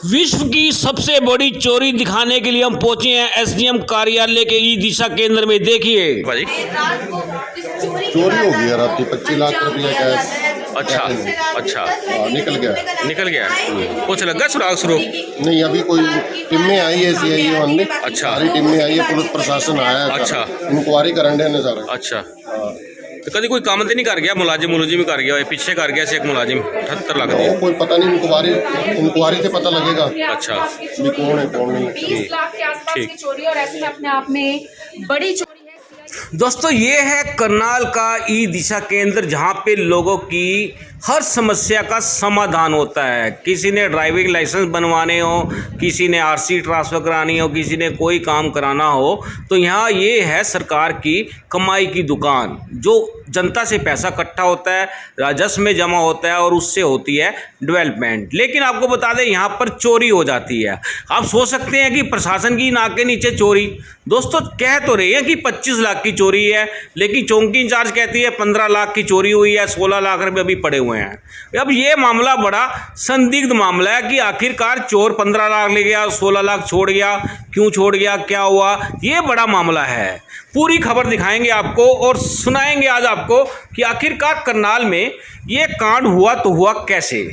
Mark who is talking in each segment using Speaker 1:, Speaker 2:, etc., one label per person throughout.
Speaker 1: विश्व की सबसे बड़ी चोरी दिखाने के लिए हम पहुंचे हैं एसडीएम कार्यालय के ई दिशा केंद्र में। देखिए भाई,
Speaker 2: चोरी हो गई रात 25 लाख रुपया कैश।
Speaker 1: अच्छा अच्छा,
Speaker 2: निकल गया।
Speaker 1: निकल गया। कुछ लगा सुराग सुरूग?
Speaker 2: नहीं, अभी कोई टीमें आई है सीआईए ने।
Speaker 1: अच्छा,
Speaker 2: सारी टीमें आई है, पुलिस प्रशासन आया है।
Speaker 1: अच्छा,
Speaker 2: इंक्वायरी करन डे ने सारा।
Speaker 1: अच्छा, तो कभी कोई काम तो नहीं कर गया? मुलाजिम कर गया, पीछे कर गया से एक मुलाजिम 78 लाख दी।
Speaker 2: कोई पता नहीं, इंक्वायरी से पता लगेगा।
Speaker 1: अच्छा,
Speaker 2: भी कौन है कौन नहीं।
Speaker 3: 20 लाख के आसपास की चोरी, और ऐसे में अपने आप में बड़ी चोरी है।
Speaker 1: दोस्तों ये है करनाल का ई दिशा केंद्र, जहाँ पे लोगों की हर समस्या का समाधान होता है। किसी ने ड्राइविंग लाइसेंस बनवाने हो, किसी ने आरसी ट्रांसफ़र करानी हो, किसी ने कोई काम कराना हो, तो यहाँ ये है सरकार की कमाई की दुकान। जो जनता से पैसा इकट्ठा होता है, राजस्व में जमा होता है और उससे होती है डेवलपमेंट। लेकिन आपको बता दें यहाँ पर चोरी हो जाती है। आप सोच सकते हैं कि प्रशासन की नाक के नीचे चोरी। दोस्तों कह तो रहे हैं कि 25 लाख की चोरी है, लेकिन चौकी इंचार्ज कहती है 15 लाख की चोरी हुई है, 16 लाख रुपए अभी पड़े हुए हैं। अब ये मामला बड़ा संदिग्ध मामला है कि आखिरकार चोर 15 लाख ले गया, 16 लाख छोड़ गया, क्यों छोड़ गया, क्या हुआ, ये बड़ा मामला है। पूरी खबर दिखाएंगे आपको और सुनाएंगे आज आपको कि आखिरकार करनाल में ये कांड हुआ तो हुआ कैसे।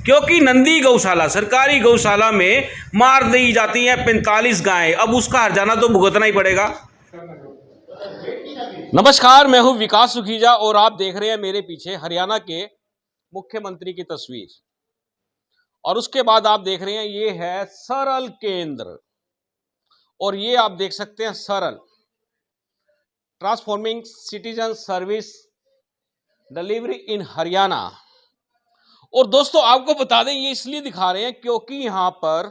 Speaker 1: क्योंकि नंदी गौशाला, सरकारी गौशाला में मार दी जाती हैं 45 गायें। अब उसका हर्जाना तो भुगतना ही पड़ेगा। नमस्कार, मैं हूं विकास सुखीजा और आप देख रहे हैं मेरे पीछे हरियाणा के मुख्यमंत्री की तस्वीर। और उसके बाद आप देख रहे हैं ये है सरल केंद्र, और ये आप देख सकते हैं सरल ट्रांसफॉर्मिंग सिटीजन सर्विस डिलीवरी इन हरियाणा। और दोस्तों आपको बता दें ये इसलिए दिखा रहे हैं क्योंकि यहां पर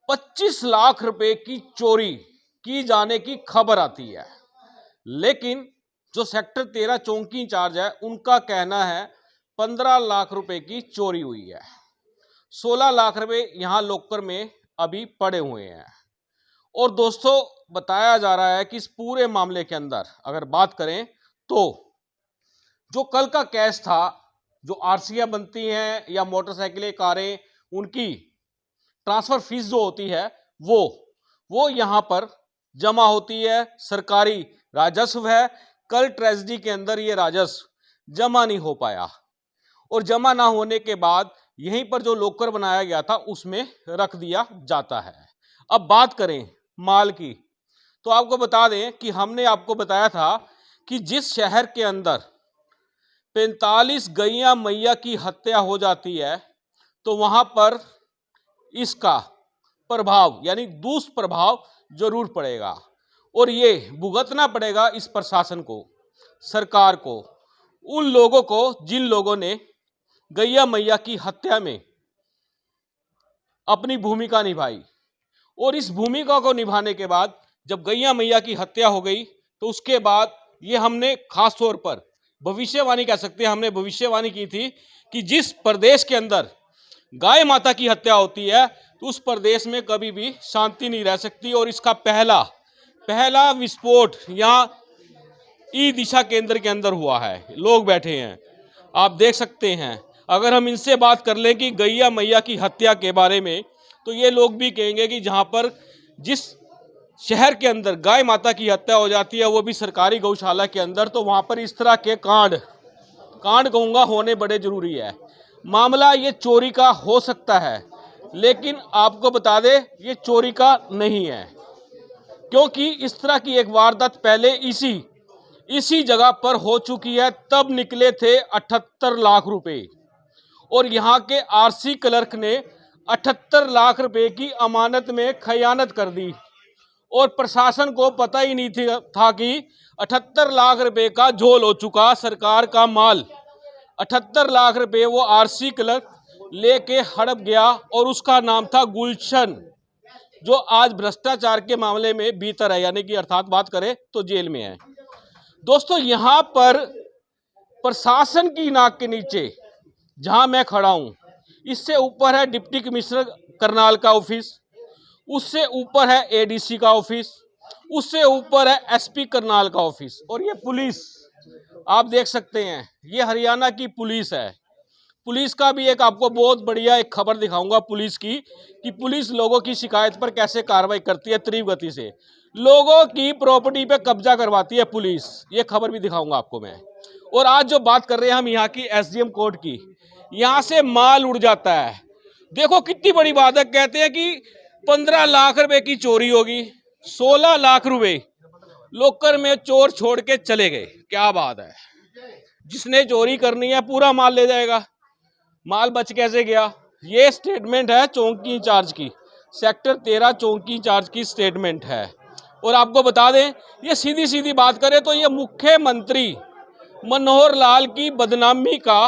Speaker 1: 25 लाख रुपए की चोरी की जाने की खबर आती है। लेकिन जो सेक्टर 13 चौकी इंचार्ज है उनका कहना है 15 लाख रुपए की चोरी हुई है। 16 लाख रुपए यहां लोकर में अभी पड़े हुए हैं। और दोस्तों बताया जा रहा है कि इस पूरे मामले के अंदर अगर बात करें तो जो कल का केस था, जो आरसीआं बनती हैं या मोटरसाइकिलें, कारें, उनकी ट्रांसफर फीस जो होती है वो यहां पर जमा होती है। सरकारी राजस्व है। कल ट्रेजडी के अंदर ये राजस्व जमा नहीं हो पाया, और जमा ना होने के बाद यहीं पर जो लोकर बनाया गया था उसमें रख दिया जाता है। अब बात करें माल की, तो आपको बता दें कि हमने आपको बताया था कि जिस शहर के अंदर 45 गैया मैया की हत्या हो जाती है तो वहां पर इसका प्रभाव यानी दुष्प्रभाव जरूर पड़ेगा, और ये भुगतना पड़ेगा इस प्रशासन को, सरकार को, उन लोगों को जिन लोगों ने गैया मैया की हत्या में अपनी भूमिका निभाई। और इस भूमिका को निभाने के बाद जब गैया मैया की हत्या हो गई तो उसके बाद ये हमने खास तौर पर भविष्यवाणी कह सकते हैं, हमने भविष्यवाणी की थी कि जिस प्रदेश के अंदर गाय माता की हत्या होती है तो उस प्रदेश में कभी भी शांति नहीं रह सकती। और इसका पहला विस्फोट यहाँ ई दिशा केंद्र के अंदर हुआ है। लोग बैठे हैं, आप देख सकते हैं। अगर हम इनसे बात कर लें कि गैया मैया की हत्या के बारे में, तो ये लोग भी कहेंगे कि जहाँ पर जिस शहर के अंदर गाय माता की हत्या हो जाती है वो भी सरकारी गौशाला के अंदर, तो वहाँ पर इस तरह के कांड कहूँगा होने बड़े जरूरी है। मामला ये चोरी का हो सकता है, लेकिन आपको बता दें ये चोरी का नहीं है, क्योंकि इस तरह की एक वारदात पहले इसी जगह पर हो चुकी है। तब निकले थे 78 लाख रुपए, और यहाँ के आरसी क्लर्क ने 78 लाख रुपए की अमानत में खयानत कर दी, और प्रशासन को पता ही नहीं था कि 78 लाख रुपए का झोल हो चुका सरकार का माल। 78 लाख रुपए वो आरसी क्लर्क लेके हड़प गया, और उसका नाम था गुलशन, जो आज भ्रष्टाचार के मामले में भीतर है, यानी कि अर्थात बात करें तो जेल में है। दोस्तों यहाँ पर प्रशासन की नाक के नीचे जहां मैं खड़ा हूं, इससे ऊपर है डिप्टी कमिश्नर करनाल का ऑफिस, उससे ऊपर है एडीसी का ऑफिस, उससे ऊपर है एसपी करनाल का ऑफिस, और ये पुलिस आप देख सकते हैं, ये हरियाणा की पुलिस है। पुलिस का भी एक आपको बहुत बढ़िया एक खबर दिखाऊंगा पुलिस की, कि पुलिस लोगों की शिकायत पर कैसे कार्रवाई करती है तीव्र गति से, लोगों की प्रॉपर्टी पे कब्जा करवाती है पुलिस। ये खबर भी दिखाऊंगा आपको मैं। और आज जो बात कर रहे हैं हम यहाँ की एसडीएम कोर्ट की, यहाँ से माल उड़ जाता है। देखो कितनी बड़ी बात है, कहते हैं कि 15 लाख रुपए की चोरी होगी, 16 लाख रुपए लोकर में चोर छोड़ के चले गए। क्या बात है, जिसने चोरी करनी है पूरा माल ले जाएगा, माल बच कैसे गया? ये स्टेटमेंट है चौकी इंचार्ज की, सेक्टर 13 चौकी इंचार्ज की स्टेटमेंट है। और आपको बता दें, ये सीधी सीधी बात करें तो ये मुख्यमंत्री मनोहर लाल की बदनामी का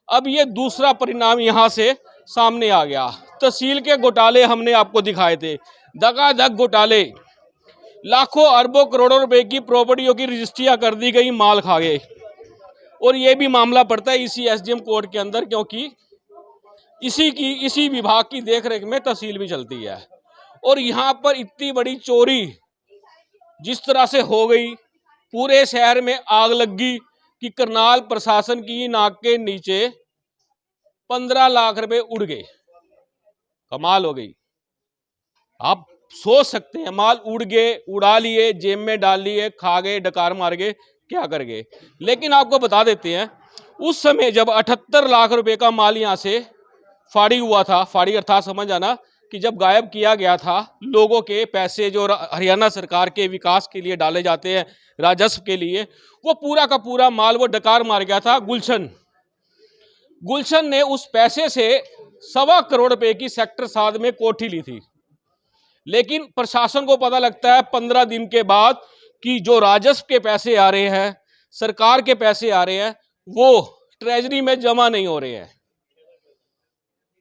Speaker 1: अब ये दूसरा परिणाम यहां से सामने आ गया। तहसील के घोटाले हमने आपको दिखाए थे, धगाधग घोटाले, लाखों अरबों करोड़ों रुपए की प्रॉपर्टियों की रजिस्ट्रियां कर दी गई, माल खा गए। और ये भी मामला पड़ता है इसी एसडीएम कोर्ट के अंदर, क्योंकि इसी विभाग की देखरेख में तहसील भी चलती है। और यहां पर इतनी बड़ी चोरी जिस तरह से हो गई, पूरे शहर में आग लग गई कि करनाल प्रशासन की नाक के नीचे 15 लाख रुपए उड़ गए। कमाल हो गई। आप सोच सकते हैं, माल उड़ गए, उड़ा लिए, जेब में डाल लिए, खा गए, डकार मार गए, क्या कर गए। लेकिन आपको बता देते हैं, उस समय जब 78 लाख रुपए का माल यहां से फाड़ी हुआ था, फाड़ी अर्थात समझ आना कि जब गायब किया गया था, लोगों के पैसे जो हरियाणा सरकार के विकास के लिए डाले जाते हैं, राजस्व के लिए, वो पूरा का पूरा माल वो डकार मार गया था गुलशन ने उस पैसे से 1.25 करोड़ रुपए की सेक्टर 7 में कोठी ली थी। लेकिन प्रशासन को पता लगता है 15 दिन के बाद कि जो राजस्व के पैसे आ रहे हैं, सरकार के पैसे आ रहे हैं, वो ट्रेजरी में जमा नहीं हो रहे हैं।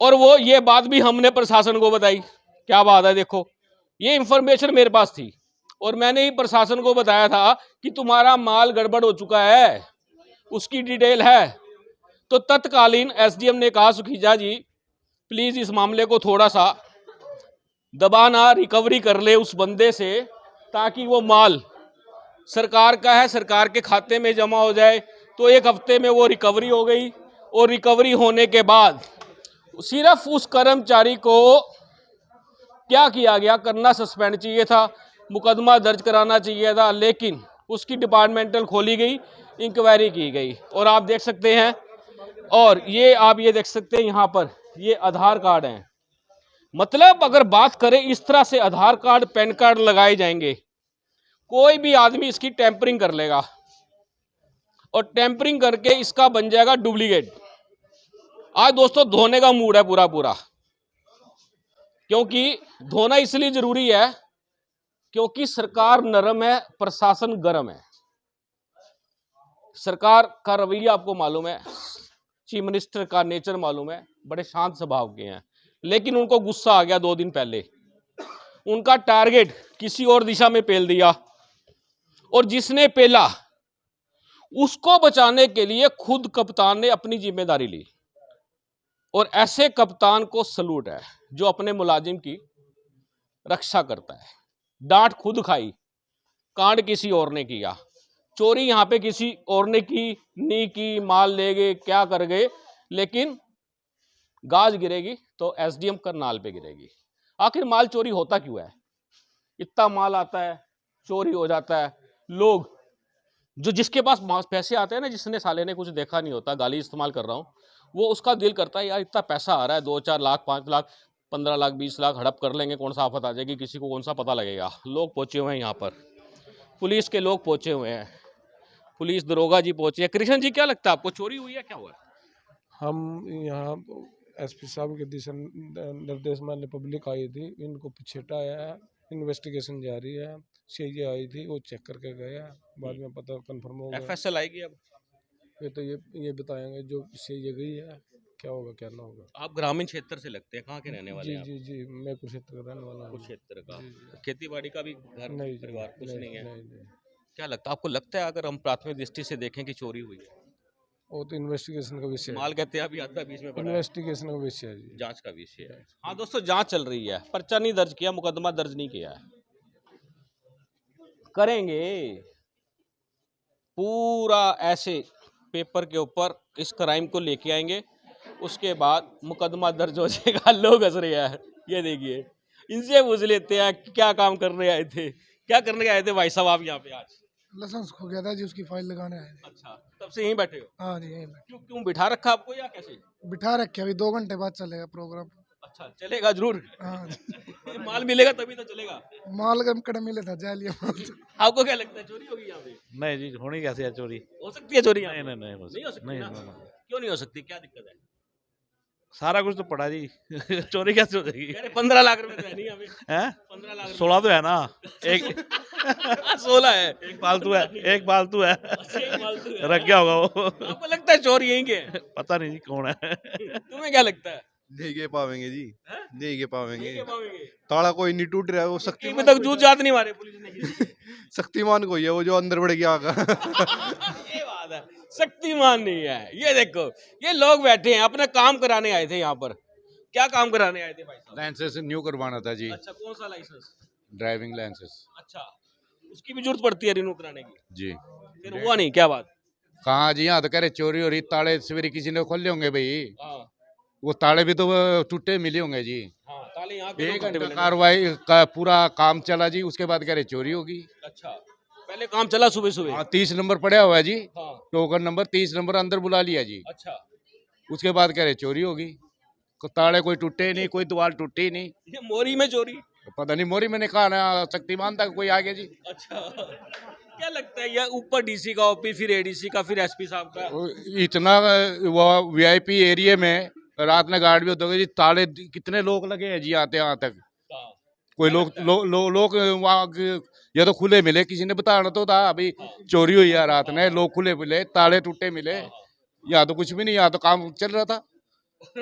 Speaker 1: और वो ये बात भी हमने प्रशासन को बताई। क्या बात है, देखो ये इंफॉर्मेशन मेरे पास थी और मैंने ही प्रशासन को बताया था कि तुम्हारा माल गड़बड़ हो चुका है, उसकी डिटेल है। तो तत्कालीन एसडीएम ने कहा, सुखीजा जी प्लीज इस मामले को थोड़ा सा दबाना, रिकवरी कर ले उस बंदे से, ताकि वो माल सरकार का है, सरकार के खाते में जमा हो जाए। तो 1 हफ्ते में वो रिकवरी हो गई। और रिकवरी होने के बाद सिर्फ उस कर्मचारी को क्या किया गया, करना सस्पेंड चाहिए था, मुकदमा दर्ज कराना चाहिए था, लेकिन उसकी डिपार्टमेंटल खोली गई, इंक्वायरी की गई। और आप देख सकते हैं, और ये आप ये देख सकते हैं यहाँ पर ये आधार कार्ड हैं। मतलब अगर बात करें, इस तरह से आधार कार्ड, पैन कार्ड लगाए जाएंगे, कोई भी आदमी इसकी टेम्परिंग कर लेगा और टेम्परिंग करके इसका बन जाएगा डुप्लीकेट। आज दोस्तों धोने का मूड है पूरा पूरा, क्योंकि धोना इसलिए जरूरी है क्योंकि सरकार नरम है, प्रशासन गरम है। सरकार का रवैया आपको मालूम है, चीफ मिनिस्टर का नेचर मालूम है, बड़े शांत स्वभाव के हैं। लेकिन उनको गुस्सा आ गया 2 दिन पहले, उनका टारगेट किसी और दिशा में पेल दिया, और जिसने पेला उसको बचाने के लिए खुद कप्तान ने अपनी जिम्मेदारी ली। और ऐसे कप्तान को सलूट है जो अपने मुलाजिम की रक्षा करता है। डांट खुद खाई, कांड किसी और ने किया, चोरी यहां पे किसी और ने की नहीं की, माल ले गए, क्या कर गए, लेकिन गाज गिरेगी तो एसडीएम करनाल पे गिरेगी। आखिर माल चोरी होता क्यों है? इतना माल आता है, चोरी हो जाता है, लोग जो जिसके पास पैसे आते हैं ना, जिसने साले ने कुछ देखा नहीं होता, गाली इस्तेमाल कर रहा हूं, वो उसका दिल करता है यार इतना पैसा आ रहा है, 2-4 लाख, 5 लाख, 15 लाख, 20 लाख हड़प कर लेंगे, कौन सा आफत आ जाएगी, किसी को कौन सा पता लगेगा। लोग पहुंचे हुए हैं यहाँ पर, पुलिस के लोग पहुंचे हुए हैं, पुलिस दरोगा जी पहुंचे हैं। कृष्ण जी क्या लगता है आपको, चोरी हुई है, क्या हुआ?
Speaker 4: हम यहाँ एसपी साहब के दिशा निर्देश में पब्लिक आई थी, इनको पीछेटा है, इन्वेस्टिगेशन जारी है, सीआईए आई थी, वो चेक करके गया, बाद में पता कंफर्म हो गया।
Speaker 1: एफएसएल आएगी अब?
Speaker 4: ये तो ये बताएंगे जो सीआईए गई है, क्या होगा क्या ना होगा।
Speaker 1: आप ग्रामीण क्षेत्र से लगते हैं, कहाँ के रहने वाले
Speaker 4: जी
Speaker 1: हैं?
Speaker 4: जी जी, मैं कुरुक्षेत्र का रहने वाला हूँ।
Speaker 1: कुरुक्षेत्र का?
Speaker 4: जी, जी।
Speaker 1: खेती बाड़ी का भी घर
Speaker 4: नहीं
Speaker 1: परिवार कुछ नहीं है?
Speaker 4: नहीं।
Speaker 1: क्या लगता है आपको, लगता है अगर हम प्राथमिक दृष्टि से देखें कि चोरी हुई है?
Speaker 4: वो तो इन्वेस्टिगेशन का विषय है,
Speaker 1: माल कहते हैं अभी आधा बीच में पड़ा है,
Speaker 4: इन्वेस्टिगेशन का विषय है जी।
Speaker 1: जांच का विषय है। हाँ दोस्तों, जांच चल रही है, पर्चा नहीं दर्ज किया, मुकदमा दर्ज नहीं किया है, करेंगे पूरा ऐसे पेपर के ऊपर इस क्राइम को लेके आएंगे उसके बाद मुकदमा दर्ज हो जाएगा। लोग हंस रहे हैं, ये देखिए। इनसे पूछ लेते हैं कि क्या काम करने आए थे, क्या करने आए थे भाई साहब आप यहाँ पे आज?
Speaker 5: लाइसेंस खो गया था जी, उसकी फाइल लगाने आए थे।
Speaker 1: अच्छा, तब से यहीं बैठे हो?
Speaker 5: हाँ जी, यहीं पे
Speaker 1: क्यों क्यों बिठा रखा आपको या कैसे?
Speaker 5: बिठा रखे, अभी 2 घंटे बाद चलेगा प्रोग्राम।
Speaker 1: अच्छा, चलेगा जरूर।
Speaker 5: हाँ जी।
Speaker 1: माल मिलेगा तभी तो चलेगा।
Speaker 5: माल गम कड़े मिले था, जा लिया माल।
Speaker 1: आपको क्या लगता है चोरी होगी यहाँ पे?
Speaker 6: नहीं जी, होनी कैसे है चोरी?
Speaker 1: हो सकती है चोरी यहाँ
Speaker 6: नहीं
Speaker 1: पे?
Speaker 6: नहीं नहीं
Speaker 1: नहीं हो सकती
Speaker 6: नहीं,
Speaker 1: ना?
Speaker 6: नहीं, नहीं।
Speaker 1: क्यों नहीं हो सकती, क्या दिक्कत है?
Speaker 6: सारा कुछ तो पड़ा जी। चोरी कैसे हो जाएगी?
Speaker 1: अरे 15 लाख रुपए तो है नहीं यहाँ पे।
Speaker 6: हैं?
Speaker 1: 15 लाख
Speaker 6: 16 तो है ना, एक
Speaker 1: 16 है।
Speaker 6: एक फालतू है, एक फालतू है,
Speaker 1: अच्छा, एक फालतू है।
Speaker 6: रख गया होगा वो।
Speaker 1: आपको लगता है चोर यहीं के हैं?
Speaker 6: पता नहीं जी कौन है।
Speaker 1: तुम्हें क्या लगता है?
Speaker 2: नहीं गे पावेंगे जी,
Speaker 1: हैं?
Speaker 2: नहीं गे पावेंगे।
Speaker 1: नहीं के पाएंगे?
Speaker 2: ताला कोई नहीं टूट रहा है, वो
Speaker 1: अभी
Speaker 2: शक्तिमान
Speaker 1: तक जूझ जात नहीं मारे पुलिस ने।
Speaker 2: शक्तिमान कोई है वो जो अंदर बढ़ गया आगा।
Speaker 1: ये बात है, शक्तिमान नहीं है। ये देखो, ये लोग बैठे हैं, अपना काम कराने आए थे यहाँ पर। क्या काम कराने आए थे भाई साहब?
Speaker 2: लाइसेंस न्यू करवाना था जी,
Speaker 1: अच्छा, कौन सा लाइसेंस?
Speaker 2: ड्राइविंग लाइसेंस
Speaker 1: अच्छा, उसकी भी जरूरत पड़ती है रिन्यू कराने की?
Speaker 2: जी।
Speaker 1: फिर हुआ नहीं, क्या बात?
Speaker 2: कहाँ जी, यहाँ तो कह रहे चोरी हो रही, ताले सवेरे किसी ने खोले होंगे भाई,
Speaker 1: हाँ
Speaker 2: वो ताले भी तो टूटे मिले होंगे जी।
Speaker 1: हाँ, ताले यहाँ के
Speaker 2: एक
Speaker 1: तो फटे
Speaker 2: घंटा
Speaker 1: मिले।
Speaker 2: कार्रवाई का पूरा काम चला जी, उसके बाद कह रहे चोरी होगी।
Speaker 1: अच्छा, पहले काम चला सुबह सुबह।
Speaker 2: हाँ, 30 नंबर पड़ा हुआ है जी,
Speaker 1: हाँ,
Speaker 2: टोकन नंबर 30 नंबर अंदर बुला लिया जी।
Speaker 1: अच्छा,
Speaker 2: उसके बाद कह रहे चोरी होगी, ताले कोई टूटे नहीं, कोई दीवार टूटी नहीं।
Speaker 1: ये मोरी में चोरी।
Speaker 2: पता नहीं, मोरी मैंने कहा ना, शक्तिमान था कोई आगे जी।
Speaker 1: अच्छा, क्या लगता है ये ऊपर डीसी का ओपी, फिर एडीसी का, फिर एसपी साहब का?
Speaker 2: वो इतना वो वीआईपी एरिया में रात में गार्ड भी होते होंगे जी, ताले कितने लोग लगे हैं जी आते यहाँ तक।
Speaker 1: हाँ,
Speaker 2: कोई लोग लोग वहाँ या तो खुले मिले, किसी ने बताना तो था अभी चोरी हुई है रात में, लोग खुले मिले, ताले टूटे मिले। यहाँ तो कुछ भी नहीं, यहाँ तो काम चल रहा था।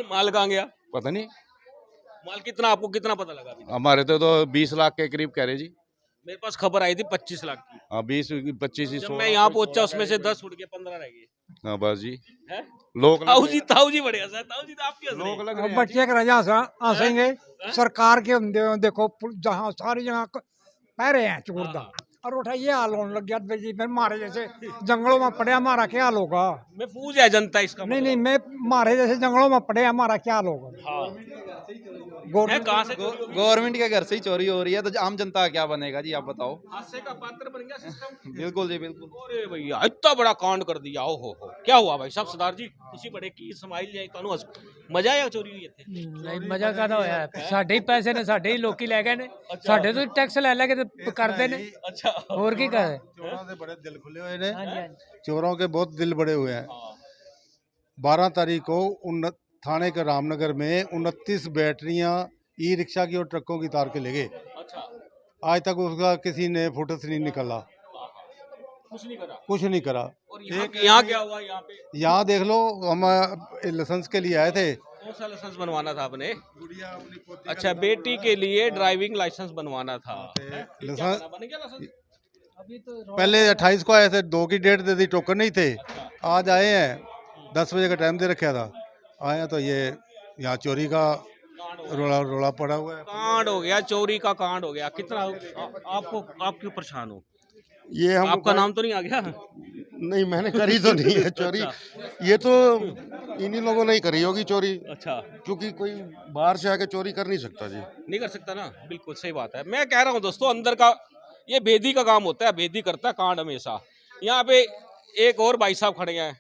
Speaker 1: माल कहाँ गया?
Speaker 2: पता नहीं,
Speaker 1: माल कितना, आपको कितना पता लगा अभी तक?
Speaker 2: हमारे तो 20 लाख के करीब कह रहे जी।
Speaker 1: मेरे पास खबर आई थी 25 लाख की।
Speaker 2: हाँ, 20 25
Speaker 1: जब मैं यहाँ पहुंचा उसमें से 10 उड़ गए, 15 रह गए।
Speaker 2: हाँ बस जी,
Speaker 1: हैं?
Speaker 2: लोग
Speaker 1: ताऊ जी बढ़िया सर, ताऊ जी तो आपके हंस रहे हैं।
Speaker 2: लग रहे हैं जी।
Speaker 7: बच्चे के रजा हंसेंगे। सरकार के देखो जहाँ सारी जगह पहरे हैं चोरदा, और उठा ये हाल होने लग गया जी, फिर मारे जैसे जंगलों में पड़े, हमारा क्या हाल होगा?
Speaker 1: महफूज है जनता इसका
Speaker 7: नहीं
Speaker 1: मतलब।
Speaker 7: नहीं, मैं मारे जैसे जंगलों में पड़े, हमारा क्या हाल होगा?
Speaker 1: हाँ। है, कहाँ से चोरी होगी?
Speaker 8: गवर्नमेंट के घर से ही चोरी हो रही है, तो आम जनता का क्या बनेगा जी, आप बताओ।
Speaker 1: हादसे का पात्र बन गया सिस्टम।
Speaker 8: बिल्कुल जी बिल्कुल।
Speaker 1: अरे भैया, इतना बड़ा कांड कर दिया। ओ हो, क्या हुआ भाई साहब? सरदार जी खुशी बड़े की समाइल जाए, कानू मजा आया चोरी हुई ਇੱਥੇ?
Speaker 9: ਨਹੀਂ ਮਜ਼ਾ ਕਾਹਦਾ ਹੋਇਆ, ਸਾਡੇ ਹੀ ਪੈਸੇ ਨੇ, ਸਾਡੇ ਹੀ ਲੋਕੀ ਲੈ ਗਏ ਨੇ, ਸਾਡੇ ਤੋਂ ਟੈਕਸ ਲੈ ਲੈ ਕੇ ਤੇ ਕਰਦੇ ਨੇ,
Speaker 1: अच्छा,
Speaker 9: ਹੋਰ ਕੀ ਕਰੇ।
Speaker 2: चोरों के बड़े दिल खुले हुए हैं,
Speaker 9: ਹਾਂਜੀ ਹਾਂਜੀ।
Speaker 2: चोरों के बहुत दिल बड़े हुए हैं।
Speaker 1: हाँ,
Speaker 2: 12 तारीख को थाने के रामनगर में 29 बैटरियां ई रिक्शा की और ट्रकों की तार के ले गए।
Speaker 1: अच्छा,
Speaker 2: आज तक उसका किसी ने फुटस नहीं निकाला,
Speaker 1: कुछ नहीं करा।
Speaker 2: कुछ नहीं करा।
Speaker 1: और यहाँ क्या हुआ? यहाँ पे
Speaker 2: यहाँ देख लो, हम लाइसेंस के लिए आए थे।
Speaker 1: कौन सा लाइसेंस बनवाना था आपने? अच्छा, बेटी के लिए ड्राइविंग लाइसेंस बनवाना था।
Speaker 2: लाइसेंस
Speaker 1: बन गया लाइसेंस?
Speaker 2: पहले 28 को आए थे, 2 की डेट दे दी, टोकन नहीं थे। आज आए हैं, 10 बजे का टाइम दे रखा था, आए हैं तो ये यहाँ चोरी का रोला रोला पड़ा हुआ है।
Speaker 1: कांड हो गया, चोरी का कांड हो गया। कितना आपको, आप क्यों परेशान हो?
Speaker 2: ये हम
Speaker 1: आपका नाम तो नहीं आ गया?
Speaker 2: नहीं, मैंने करी तो नहीं है चोरी, ये तो इन्हीं लोगों ने ही करी होगी चोरी,
Speaker 1: अच्छा,
Speaker 2: क्योंकि कोई बाहर से आके चोरी कर नहीं सकता जी।
Speaker 1: नहीं कर सकता ना, बिल्कुल सही बात है। मैं कह रहा हूँ दोस्तों, अंदर का ये भेदी का काम होता है, भेदी करता है कांड हमेशा। यहाँ पे एक और भाई साहब खड़े हैं,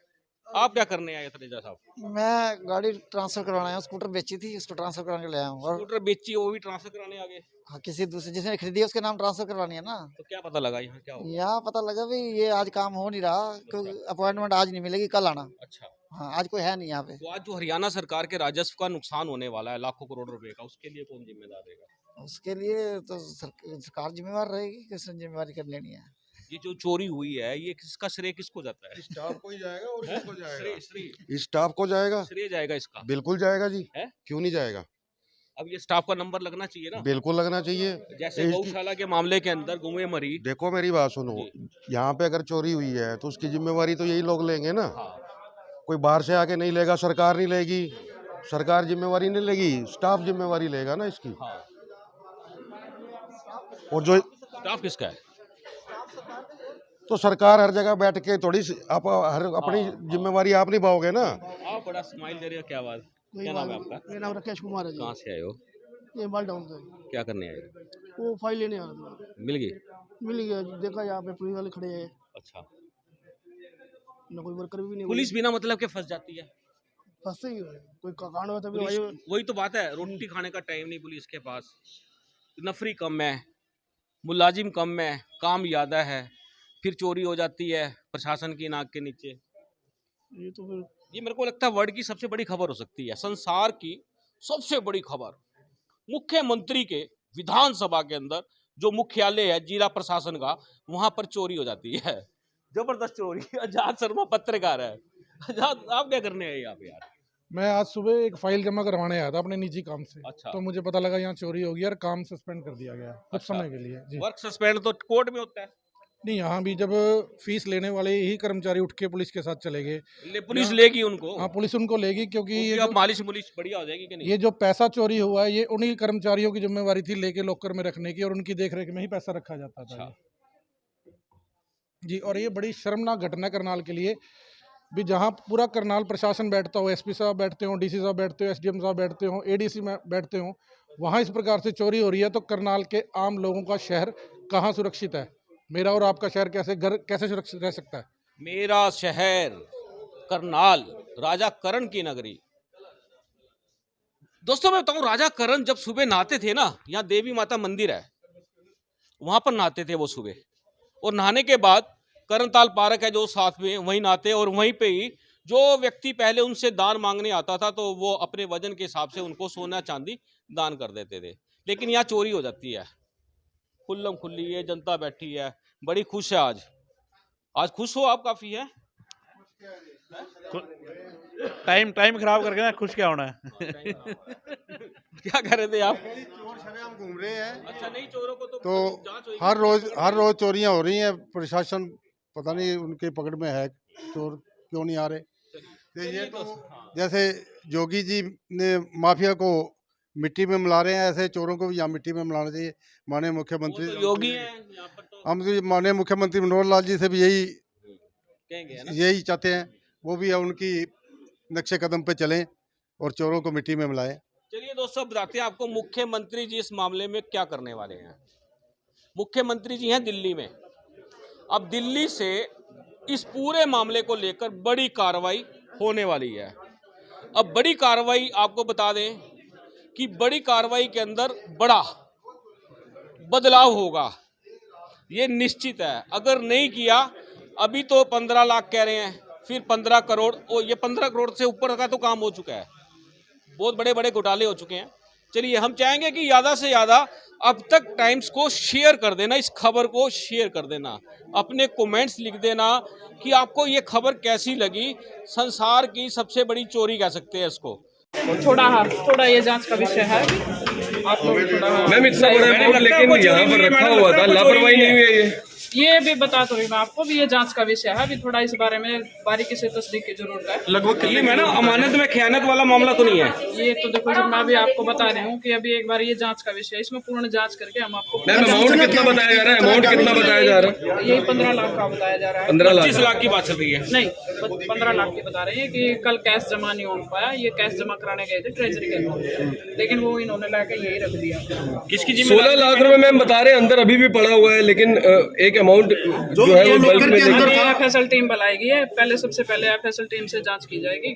Speaker 1: आप क्या करने आए तनेजा साहब?
Speaker 10: मैं गाड़ी ट्रांसफर करवाना है, स्कूटर बेची थी, उसको ट्रांसफर कराने के लिए आया हूँ। और
Speaker 1: स्कूटर बेची, वो भी ट्रांसफर कराने आ गए?
Speaker 10: हाँ, किसी दूसरे जिसने खरीदी है उसके नाम ट्रांसफर करवानी है ना।
Speaker 1: तो क्या पता लगा यहाँ क्या हो?
Speaker 10: यहाँ पता लगा भी ये आज काम हो नहीं रहा, क्योंकि अपॉइंटमेंट आज नहीं मिलेगी, कल आना।
Speaker 1: अच्छा,
Speaker 10: हाँ, आज कोई है नहीं यहाँ पे।
Speaker 1: तो आज जो हरियाणा सरकार के राजस्व का नुकसान होने वाला है लाखों करोड़ रुपए का, उसके लिए कौन जिम्मेदार रहेगा?
Speaker 10: उसके लिए तो सरकार जिम्मेवार रहेगी, किसने जिम्मेवारी कर लेनी है।
Speaker 1: ये जो चोरी हुई है, ये किसका श्रेय किसको जाता है?
Speaker 2: स्टाफ को ही जाएगा और किसको
Speaker 1: श्रेय, श्रेय
Speaker 2: स्टाफ को जाएगा,
Speaker 1: श्रेय जाएगा इसका।
Speaker 2: बिल्कुल जाएगा जी,
Speaker 1: है?
Speaker 2: क्यों नहीं जाएगा,
Speaker 1: अब ये स्टाफ का नंबर लगना चाहिए ना,
Speaker 2: बिल्कुल लगना चाहिए।
Speaker 1: जैसे गौशाला के मामले के अंदर गुमे मरी।
Speaker 2: देखो मेरी बात सुनो, यहाँ पे अगर चोरी हुई है तो उसकी जिम्मेवारी तो यही लोग लेंगे ना,
Speaker 1: हाँ,
Speaker 2: कोई बाहर से आके नहीं लेगा, सरकार नहीं लेगी, सरकार जिम्मेवारी नहीं लेगी, स्टाफ जिम्मेवारी लेगा ना इसकी।
Speaker 1: हाँ।
Speaker 2: और जो
Speaker 1: स्टाफ किसका है?
Speaker 11: तो सरकार हर जगह बैठ के थोड़ी आप हर अपनी जिम्मेवारी आप निभाओगे ना।
Speaker 1: आप बड़ा स्माइल दे रहे हो, क्या बात, क्या नाम है आपका?
Speaker 5: मेरा नाम राकेश कुमार है
Speaker 1: कहाँ से आए हो?
Speaker 5: ये माल डाउन से
Speaker 1: क्या करने आए हो?
Speaker 5: वो फाइल लेने आ रहा था,
Speaker 1: मिल गई?
Speaker 5: मिल गया। देखा यहाँ पे पुलिस वाले खड़े हैं,
Speaker 1: अच्छा,
Speaker 5: ना कोई वर्कर भी नहीं,
Speaker 1: पुलिस बिना मतलब के फंस जाती है।
Speaker 5: फंसे ही हुए। कोई कांड हुआ तभी
Speaker 1: पुलिस, वही तो बात है, रोटी खाने का टाइम नहीं पुलिस के पास, नफरी कम है, मुलाजिम कम है, काम ज्यादा है, फिर चोरी हो जाती है प्रशासन की नाक के नीचे।
Speaker 5: ये तो फिर
Speaker 1: ये मेरे को लगता है वर्ल्ड की सबसे बड़ी खबर हो सकती है, संसार की सबसे बड़ी खबर। मुख्यमंत्री के विधानसभा के अंदर जो मुख्यालय है जिला प्रशासन का, वहां पर चोरी हो जाती है, जबरदस्त चोरी। आजाद शर्मा पत्रकार है। आजाद, आप क्या करने आए यहाँ पे यार?
Speaker 4: मैं आज सुबह एक फाइल जमा करवाने आया था अपने निजी काम से।
Speaker 1: अच्छा।
Speaker 4: तो मुझे पता लगा यहाँ चोरी हो गई और काम सस्पेंड कर दिया गया कुछ
Speaker 1: अच्छा।
Speaker 4: समय के लिए जी।
Speaker 1: वर्क सस्पेंड तो कोर्ट में होता है।
Speaker 4: नहीं, यहाँ भी जब फीस लेने वाले ही कर्मचारी उठ के पुलिस के साथ चले गए,
Speaker 1: पुलिस लेगी उनको।
Speaker 4: हाँ पुलिस उनको लेगी, क्योंकि ये
Speaker 1: अब मालिश मुलिश बढ़िया हो जाएगी कि नहीं?
Speaker 4: ये जो पैसा चोरी हुआ है ये उन्हीं कर्मचारियों की जिम्मेवारी थी लेके लॉकर में रखने की, और उनकी देखरेख में ही पैसा रखा जाता था।
Speaker 1: अच्छा।
Speaker 4: जी, और ये बड़ी शर्मनाक घटना करनाल के लिए भी, जहाँ पूरा करनाल प्रशासन बैठता हो, एसपी साहब बैठते हो, डीसी साहब बैठते हो, एसडीएम साहब बैठते हो, एडीसी में बैठते हो, वहाँ इस प्रकार से चोरी हो रही है तो करनाल के आम लोगों का शहर कहाँ सुरक्षित है? मेरा और आपका शहर कैसे सुरक्षित रह सकता है?
Speaker 1: मेरा शहर करनाल, राजा करण की नगरी। दोस्तों मैं बताऊं, राजा करण जब सुबह नहाते थे ना, यहाँ देवी माता मंदिर है, वहां पर नहाते थे वो सुबह, और नहाने के बाद करनताल पार्क है जो साथ में, वहीं नहाते, और वहीं पे ही जो व्यक्ति पहले उनसे दान मांगने आता था तो वो अपने वजन के हिसाब से उनको सोना चांदी दान कर देते थे। लेकिन यहाँ चोरी हो जाती है, खुल्लम खुल्ली, ये जनता बैठी है, बड़ी खुश है आज। आज खुश हो आप काफी है?
Speaker 6: टाइम खराब करके ना खुश क्या होना है।
Speaker 1: क्या कर रहे थे आप?
Speaker 2: हम घूम रहे हैं।
Speaker 1: अच्छा, नहीं, चोरों को तो
Speaker 2: तो हर रोज चोरियां हो रही हैं। प्रशासन पता नहीं उनके पकड़ में है, चोर क्यों नहीं आ रहे। तो ये तो जैसे जोगी जी ने माफिया को मिट्टी में मिला रहे हैं, ऐसे चोरों को भी यहाँ मिट्टी में मिलाना चाहिए। माननीय मुख्यमंत्री
Speaker 1: योगी हैं यहाँ पर, तो
Speaker 2: हम तो माननीय मुख्यमंत्री मनोहर लाल जी से भी
Speaker 1: कहेंगे
Speaker 2: यही चाहते हैं, वो भी उनकी नक्शे कदम पे चलें और चोरों को मिट्टी में मिलाएं।
Speaker 1: चलिए दोस्तों, बताते हैं आपको मुख्यमंत्री जी इस मामले में क्या करने वाले हैं। मुख्यमंत्री जी हैं दिल्ली में। अब दिल्ली से इस पूरे मामले को लेकर बड़ी कार्रवाई होने वाली है। अब बड़ी कार्रवाई आपको बता दें कि बड़ी कार्रवाई के अंदर बड़ा बदलाव होगा, ये निश्चित है। अगर नहीं किया, अभी तो 15 लाख कह रहे हैं, फिर 15 करोड़, और ये 15 करोड़ से ऊपर का तो काम हो चुका है, बहुत बड़े बड़े घोटाले हो चुके हैं। चलिए, हम चाहेंगे कि ज़्यादा से ज़्यादा अब तक टाइम्स को शेयर कर देना, इस खबर को शेयर कर देना, अपने कमेंट्स लिख देना कि आपको ये खबर कैसी लगी। संसार की सबसे बड़ी चोरी कह सकते हैं इसको।
Speaker 3: थोड़ा ये जांच का विषय है। आप लोग थोड़ा
Speaker 12: मैम इतना बड़ा अमाउंट लेकिन यहाँ पर रखा हुआ था, लापरवाही नहीं हुई है
Speaker 3: ये भी बता तो रही मैं आपको भी, ये जांच का विषय है। अभी थोड़ा इस बारे में बारीकी से तस्दीक की जरूरत है।
Speaker 1: लगभग ये मैडम अमानत में खयानत वाला मामला तो नहीं है?
Speaker 3: ये तो देखो जब मैं भी आपको बता रही हूँ कि अभी एक बार ये जांच का विषय है, इसमें पूर्ण जांच करके हम आपको।
Speaker 12: मैम अमाउंट कितना बताया जा रहा है? अमाउंट कितना बताया जा रहा है?
Speaker 3: यही 15 लाख का बताया जा रहा है।
Speaker 1: 25 लाख की बात चल रही है।
Speaker 3: नहीं, 15 लाख की बता रही है कि कल कैश जमा नहीं हो पाया। ये कैश जमा कराने गए थे ट्रेजरी के अकाउंट, लेकिन वो इन्होंने लाके यही रख दिया।
Speaker 1: किसकी?
Speaker 12: 16 लाख रुपए मैम बता रहे हैं, अंदर अभी भी पड़ा हुआ है, लेकिन एक अमाउंट जो है वो बल्क में
Speaker 3: एफएसएल टीम बुलाएगी है। सबसे पहले एफएसएल टीम से जांच की जाएगी।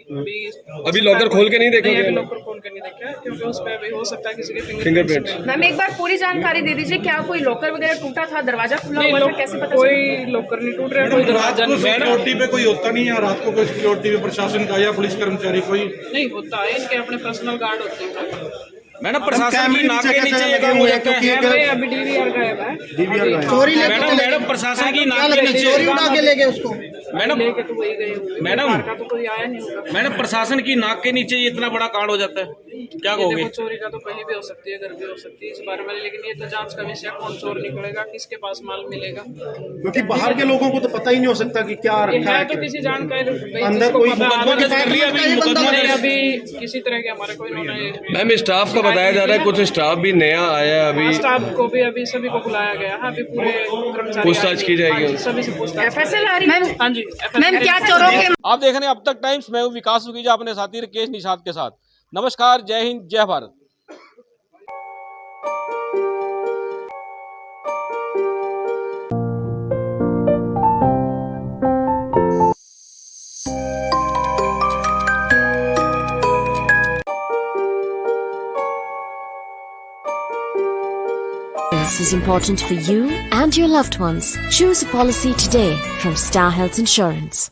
Speaker 12: अभी लॉकर खोल के नहीं देखा?
Speaker 3: अभी लॉकर खोल के नहीं देखा, क्योंकि उस पे भी हो सकता है किसी के
Speaker 12: फिंगरप्रिंट।
Speaker 3: मैम एक बार पूरी जानकारी दे दीजिए, क्या कोई लॉकर वगैरह टूटा था, दरवाजा खुला हुआ था, कैसे पता? कोई लॉकर नहीं टूट रहा, कोई दरवाजा नहीं।
Speaker 4: सिक्योरिटी पे कोई होता नहीं है रात को, कोई सिक्योरिटी पे प्रशासन का या पुलिस कर्मचारी कोई
Speaker 3: नहीं होता है, इनके अपने पर्सनल गार्ड होते हैं।
Speaker 1: मैडम प्रशासन की नाक के नीचे ये काम हो जाता है।
Speaker 3: अभी डीवीआर गायब है।
Speaker 5: चोरी
Speaker 1: मैडम प्रशासन की नाक के नीचे
Speaker 5: चोरी उठा के ले गए उसको।
Speaker 1: मैडम
Speaker 3: तो वही गए
Speaker 1: मैडम
Speaker 3: तो कोई आया नहीं होगा।
Speaker 1: मैडम प्रशासन की नाक के नीचे ये इतना बड़ा कांड हो जाता है। क्या
Speaker 3: ये
Speaker 1: कहोगे?
Speaker 3: देखो चोरी का तो कहीं भी हो सकती है, घर भी हो सकती है, इस बारे में, लेकिन ये तो जांच का विषय, कौन चोर निकलेगा, किसके पास माल मिलेगा,
Speaker 5: क्योंकि बाहर के लोगों को तो पता ही नहीं हो सकता कि क्या
Speaker 3: ये
Speaker 5: रखा
Speaker 3: है
Speaker 5: है
Speaker 3: तो किसी जानकारी
Speaker 5: अंदर कोई
Speaker 1: मुकदमा दर्ज कर लिया अभी, मुकदमा
Speaker 3: नहीं,
Speaker 1: दर्ज
Speaker 3: अभी किसी तरह के हमारे कोई इन्होंने
Speaker 12: मैम स्टाफ का बताया जा रहा है, कुछ स्टाफ भी नया आया है अभी,
Speaker 3: स्टाफ को भी अभी सभी को बुलाया गया है, अभी पूरे कर्मचारी
Speaker 12: पूछताछ की जाएगी।
Speaker 3: हाँ जी, सभी से पूछताछ।
Speaker 13: एफएसएल आ रही है?
Speaker 3: हाँ जी,
Speaker 13: मैम क्या चोरों के
Speaker 1: आप देख रहे हैं अब तक टाइम्स, मैं हूं विकास सुखीजा अपने साथी राकेश निषाद के साथ। नमस्कार, जय हिंद, जय Bharat.
Speaker 14: This is important for you and your loved ones. Choose a policy today from Star Health Insurance.